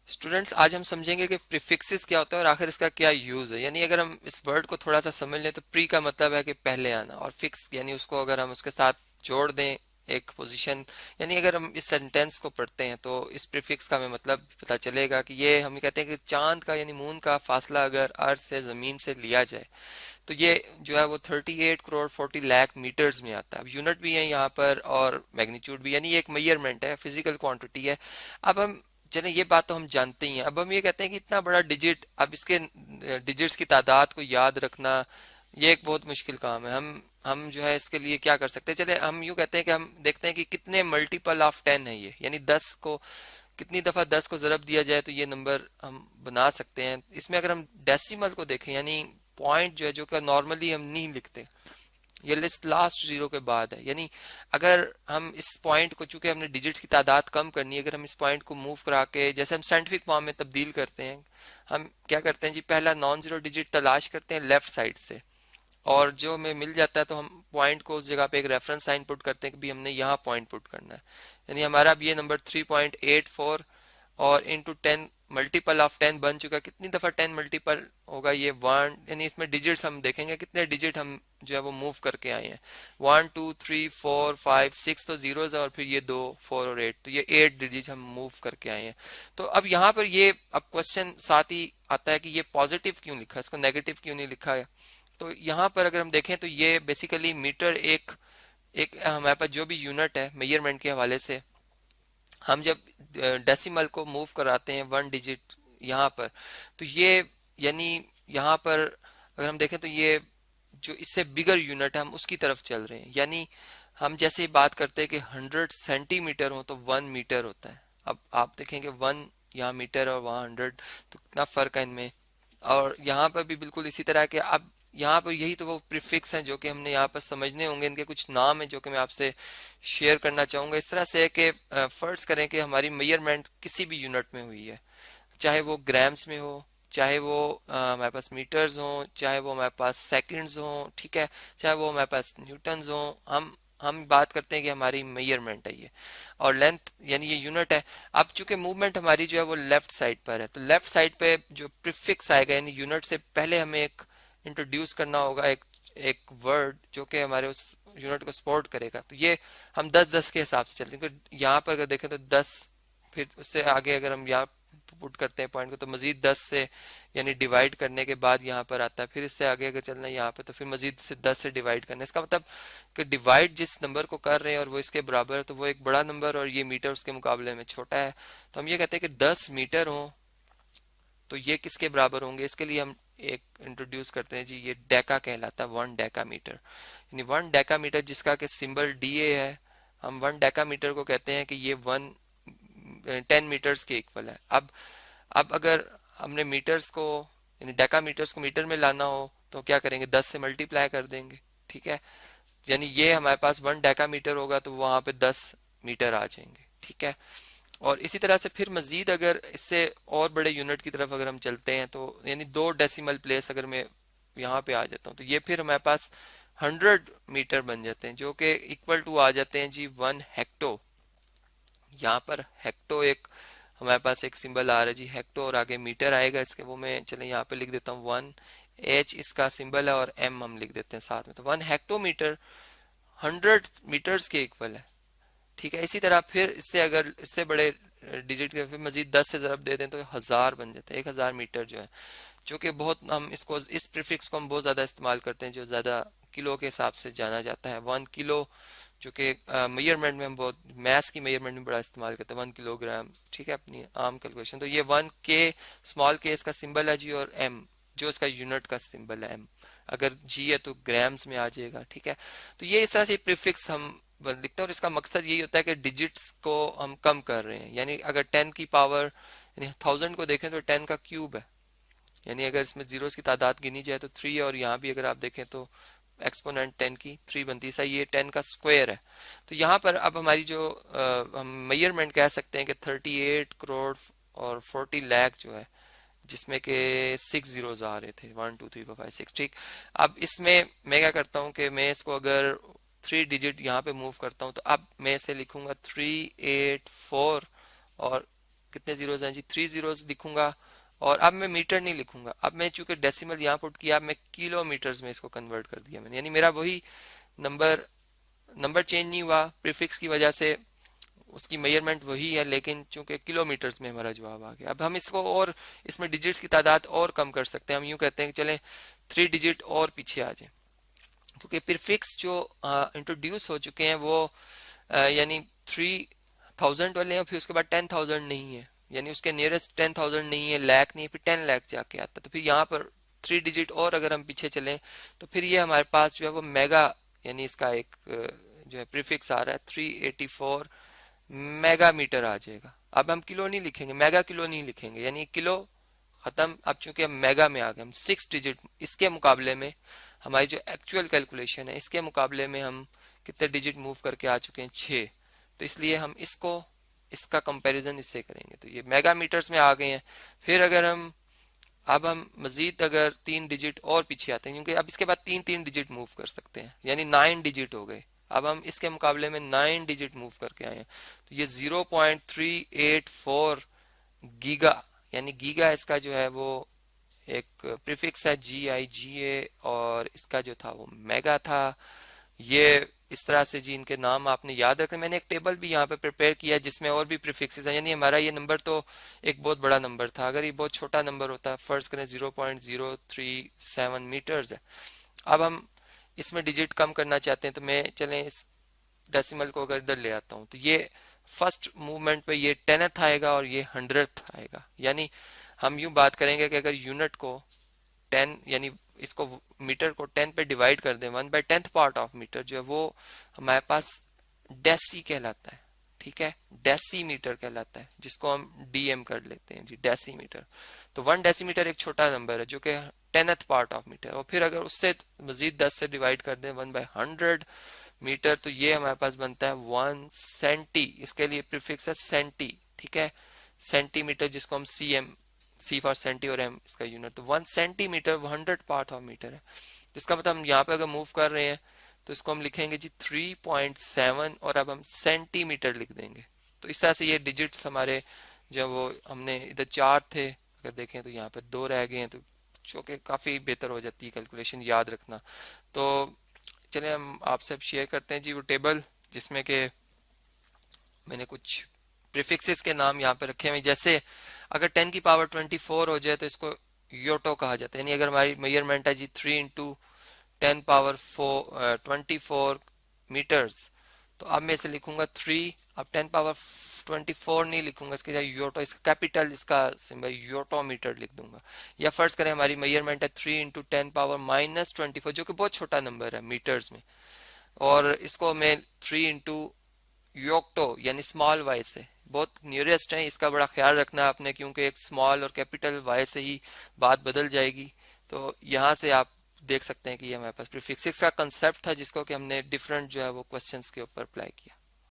Students, आज हम समझेंगे कि प्रीफिक्सेस क्या होता है और आखिर इसका क्या यूज है। यानी अगर हम इस वर्ड को थोड़ा सा समझ लें तो प्री का मतलब है कि पहले आना, और फिक्स यानी उसको अगर हम उसके साथ जोड़ दें एक पोजीशन, यानी अगर हम इस सेंटेंस को पढ़ते हैं तो इस प्रीफिक्स का हमें मतलब पता चलेगा कि ये हम कहते हैं कि चांद का यानी मून का फासला अगर अर्थ से जमीन से लिया जाए तो ये जो है वो 38 करोड़ 40 लाख मीटर्स में आता है। अब यूनिट भी है यहाँ पर और मैग्नीट्यूड भी, यानी ये एक मेजरमेंट है, फिजिकल क्वांटिटी है। अब हम चलें, ये बात तो हम जानते ही हैं। अब हम ये कहते हैं कि इतना बड़ा डिजिट, अब इसके डिजिट्स की तादाद को याद रखना ये एक बहुत मुश्किल काम है। हम जो है इसके लिए क्या कर सकते हैं, चले हम यूँ कहते हैं कि हम देखते हैं कि कितने मल्टीपल ऑफ 10 है ये, यानी 10 को कितनी दफा 10 को ज़रब दिया जाए तो ये नंबर हम बना सकते हैं। इसमें अगर हम डेसिमल को देखें, यानी पॉइंट जो है जो कि नॉर्मली हम नहीं लिखते, ये लिस्ट लास्ट जीरो के बाद है, यानी अगर हम इस पॉइंट को, चूंकि हमने डिजिट्स की तादाद कम करनी है, अगर हम इस पॉइंट को मूव करा के जैसे हम साइंटिफिक फॉर्म में तब्दील करते हैं, हम क्या करते हैं जी, पहला नॉन जीरो डिजिट तलाश करते हैं लेफ्ट साइड से, और जो हमें मिल जाता है तो हम पॉइंट को उस जगह पे एक रेफरेंस साइन पुट करते हैं कि भी हमने यहाँ पॉइंट पुट करना है। यानी हमारा अब ये नंबर 3.84 और इंटू 10 मल्टीपल ऑफ 10 बन चुका। कितनी दफा 10 मल्टीपल होगा, ये 1, यानी इसमें डिजिट्स हम देखेंगे कितने डिजिट हम जो है वो मूव करके आए हैं। 1 2 3 4 5 6 तो जीरोज है, और फिर ये 2 4 और 8, तो ये 8 डिजिट हम मूव करके आए हैं। तो अब यहाँ पर ये अब क्वेश्चन साथ ही आता है कि ये पॉजिटिव क्यों लिखा है, इसको नेगेटिव क्यों नहीं लिखा है। तो यहाँ पर अगर हम देखें तो ये बेसिकली मीटर एक एक हमारे पास जो भी यूनिट है मेजरमेंट के हवाले से, हम जब डेसिमल को मूव कराते हैं 1 डिजिट यहाँ पर, तो ये यानी यहाँ पर अगर हम देखें तो ये जो इससे बिगर यूनिट है हम उसकी तरफ चल रहे हैं। यानी हम जैसे ही बात करते हैं कि 100 सेंटीमीटर हो तो 1 मीटर होता है। अब आप देखेंगे 1 यहाँ मीटर और वहाँ 100, तो कितना फर्क है इनमें। और यहाँ पर भी बिल्कुल इसी तरह के, अब यहाँ पर यही तो वो प्रीफिक्स हैं जो कि हमने यहाँ पर समझने होंगे। इनके कुछ नाम हैं जो कि मैं आपसे शेयर करना चाहूँगा। इस तरह से है कि फर्ज करें कि हमारी मेजरमेंट किसी भी यूनिट में हुई है, चाहे वो ग्राम्स में हो, चाहे वो हमारे पास मीटर्स हो, चाहे वो हमारे पास सेकंड्स हो, ठीक है, चाहे वो हमारे पास न्यूटन्स हो। हम बात करते हैं कि हमारी मेजरमेंट है ये, और लेंथ यानी ये यूनिट है। अब चूंकि मूवमेंट हमारी जो है वो लेफ्ट साइड पर है, तो लेफ्ट साइड पे जो प्रीफिक्स आएगा यानी यूनिट से पहले हमें एक इंट्रोड्यूस करना होगा, एक वर्ड जो कि हमारे उस यूनिट को सपोर्ट करेगा। तो ये हम 10 10 के हिसाब से चलते हैं, क्योंकि यहाँ पर अगर देखें तो 10, फिर उससे आगे अगर हम यहाँ पुट करते हैं पॉइंट को तो मजीद 10 से यानी डिवाइड करने के बाद यहाँ पर आता है। फिर इससे आगे अगर चलना है यहाँ पे तो फिर मजीद से 10 से डिवाइड करना है। इसका मतलब कि डिवाइड जिस नंबर को कर रहे हैं और वो इसके बराबर है तो वो एक बड़ा नंबर, और ये मीटर उसके मुकाबले में छोटा है। तो हम ये कहते हैं कि 10 मीटर हो तो ये किसके बराबर होंगे। इसके लिए हम एक इंट्रोड्यूस करते हैं जी, ये डेका कहलाता है, 1 डेका मीटर। यानी 1 डेका मीटर जिसका कि सिंबल DA है, हम 1 डेका मीटर को कहते हैं कि ये 10 मीटर्स के इक्वल है। अब अगर हमने मीटर्स को यानी डेका मीटर्स को मीटर में लाना हो तो क्या करेंगे, 10 से मल्टीप्लाई कर देंगे, ठीक है। यानी ये हमारे पास 1 डेका मीटर होगा तो वहां पे 10 मीटर आ जाएंगे, ठीक है। और इसी तरह से फिर मजीद अगर इससे और बड़े यूनिट की तरफ अगर हम चलते हैं तो यानी 2 डेसिमल प्लेस अगर मैं यहाँ पे आ जाता हूँ तो ये फिर हमारे पास 100 मीटर बन जाते हैं, जो कि इक्वल टू आ जाते हैं जी 1 हेक्टो। यहाँ पर हेक्टो एक हमारे पास एक सिंबल आ रहा है जी, हेक्टो, और आगे मीटर आएगा इसके, वो मैं चले यहाँ पे लिख देता हूँ 1 H इसका सिंबल है और M हम लिख देते हैं साथ में। तो 1 हेक्टोमीटर 100 मीटर्स के इक्वल है, ठीक है। इसी तरह फिर इससे अगर इससे बड़े डिजिट के फिर मजीद 10 से ज़रब दे दें तो 1000 बन जाता है, 1000 मीटर जो है, जो कि बहुत हम इसको इस प्रीफिक्स को हम बहुत ज़्यादा इस्तेमाल करते हैं, जो ज़्यादा किलो के हिसाब से जाना जाता है। 1 किलो जो कि मेजरमेंट में हम बहुत मैथ्स की मेजरमेंट में बड़ा इस्तेमाल करते हैं, 1 किलोग्राम, ठीक है, अपनी आम कैलकुलेशन। तो ये 1 K स्मॉल के इसका सिंबल है जी, और M जो इसका यूनिट का सिंबल है M, अगर G है तो ग्राम्स में आ जाएगा, ठीक है। तो ये इस तरह से प्रीफिक्स हम लिखते हैं, और इसका मकसद यही होता है कि डिजिट्स को हम कम कर रहे हैं। यानी अगर 10 की पावर यानी 1000 को देखें तो 10 का क्यूब है, यानी अगर इसमें जीरोस की तादाद गिनी जाए तो 3 है, और यहाँ भी अगर आप देखें तो एक्सपोनेंट 10 की 3 बनती है, सही, ये 10 का स्क्वायर है। तो यहाँ पर अब हमारी जो हम मेजरमेंट कह सकते हैं कि 38 करोड़ और 40 लाख जो है, जिसमें के 6 जीरोस आ रहे थे, 1 2 3 4 5 6, ठीक। अब इसमें मैं क्या करता हूँ कि मैं इसको अगर 3 डिजिट यहाँ पे मूव करता हूँ तो अब मैं इसे लिखूंगा 384 और कितने जीरोज हैं जी, 3 जीरोज लिखूंगा। और अब मैं मीटर नहीं लिखूंगा, अब मैं चूंकि डेसिमल यहाँ पुट किया, अब मैं किलोमीटर्स में इसको कन्वर्ट कर दिया मैंने, यानी मेरा वही नंबर नंबर चेंज नहीं हुआ प्रीफिक्स की वजह से, उसकी मेजरमेंट वही है, लेकिन चूंकि किलोमीटर्स में हमारा जवाब आ गया। अब हम इसको और इसमें डिजिट्स की तादाद और कम कर सकते हैं। हम यूं कहते हैं कि चलें 3 डिजिट और पीछे आ जाए, क्योंकि प्रीफिक्स जो इंट्रोड्यूस हो चुके हैं वो यानी 3000 वाले हैं, फिर उसके बाद 10,000 नहीं है, यानी उसके नियरेस्ट 10,000 नहीं है, लाख नहीं है, फिर 10 लाख जाके आता है। तो फिर यहाँ पर 3 डिजिट और अगर हम पीछे चलें तो फिर ये हमारे पास जो है वो मेगा, यानी इसका एक जो है प्रीफिक्स आ रहा है 384 मेगा मीटर आ जाएगा। अब हम किलो नहीं लिखेंगे, मेगा किलो नहीं लिखेंगे, यानी किलो खत्म। अब चूंकि हम मेगा में आ गए, हम 6 डिजिट, इसके मुकाबले में हमारी जो एक्चुअल कैलकुलेशन है इसके मुकाबले में हम कितने डिजिट मूव करके आ चुके हैं, 6। तो इसलिए हम इसका कंपैरिजन इससे करेंगे, तो ये मेगा मीटर्स में आ गए हैं। फिर अगर अब हम मजीद अगर 3 डिजिट और पीछे आते हैं, क्योंकि अब इसके बाद 3 डिजिट मूव कर सकते हैं, यानी 9 डिजिट हो गए। अब हम इसके मुकाबले में 9 डिजिट मूव करके आए हैं, तो ये 0.384 गीगा, यानी गीगा इसका जो है वो एक प्रीफिक्स है GIGA, और इसका जो था वो मेगा था। ये इस तरह से जी इनके नाम आपने याद रखें। मैंने एक टेबल भी यहाँ पे प्रिपेयर किया जिसमें और भी प्रीफिक्सेस हैं, यानी हमारा ये नंबर तो एक बहुत बड़ा नंबर था, अगर ये बहुत छोटा नंबर होता, फर्ज करें 0.037 मीटर्स है। अब हम इसमें डिजिट कम करना चाहते हैं, तो मैं चलें इस डेसिमल को अगर इधर ले आता हूँ, तो ये फर्स्ट मूवमेंट पे ये 10th आएगा और ये 100th आएगा। यानी हम यूं बात करेंगे कि अगर यूनिट को 10, यानी इसको मीटर को 10 पे डिवाइड कर दें, 1/10 पार्ट ऑफ मीटर जो है वो हमारे पास डेसी कहलाता है, ठीक है, डेसीमीटर कहलाता है, जिसको हम DM कर लेते हैं जी, डेसीमीटर। तो 1 डेसीमीटर एक छोटा नंबर है जो कि 10th पार्ट ऑफ मीटर, और फिर अगर उससे मजीद 10 से डिवाइड कर दें 1/100 मीटर, तो ये हमारे पास बनता है 1 सेंटी। इसके लिए प्रीफिक्स है सेंटी, ठीक है, सेंटीमीटर, जिसको हम CM, C फॉर सेंटी और M इसका यूनिट, तो 1 सेंटीमीटर 100 पार्ट ऑफ मीटर है। जिसका मतलब हम यहाँ पे अगर मूव कर रहे हैं तो इसको हम लिखेंगे जी 3.7, और अब हम सेंटीमीटर लिख देंगे। तो इस तरह से ये डिजिट्स हमारे जो वो हमने इधर 4 थे, अगर देखें तो यहाँ पे 2 रह गए हैं, तो जो कि काफ़ी बेहतर हो जाती है कैलकुलेशन याद रखना। तो चलिए हम आपसे अब शेयर करते हैं जी वो टेबल, जिसमें कि मैंने कुछ प्रीफिक्सेस के नाम यहाँ पे रखे हुए। जैसे अगर 10 की पावर 24 हो जाए तो इसको योटो कहा जाता है, यानी अगर हमारी मेजरमेंट है जी 3 इंटू 10 पावर 24 मीटर्स, तो अब मैं इसे लिखूंगा 3, अब 10 पावर 24 नहीं लिखूंगा, इसके जगह योटो, इसका कैपिटल इसका सिंबल योटो मीटर लिख दूंगा। या फर्ज करें हमारी मेजरमेंट है 3 इंटू 10 पावर -24, जो कि बहुत छोटा नंबर है मीटर्स में, और इसको मैं 3 इंटू योक्टो यानी स्मॉल वाई से, बहुत नियरेस्ट है, इसका बड़ा ख्याल रखना है आपने, क्योंकि एक स्मॉल और कैपिटल वाई से ही बात बदल जाएगी। तो यहाँ से आप देख सकते हैं कि ये हमारे पास प्रीफिक्स का कंसेप्ट था, जिसको कि हमने डिफरेंट जो है वो क्वेश्चंस के ऊपर अप्लाई किया।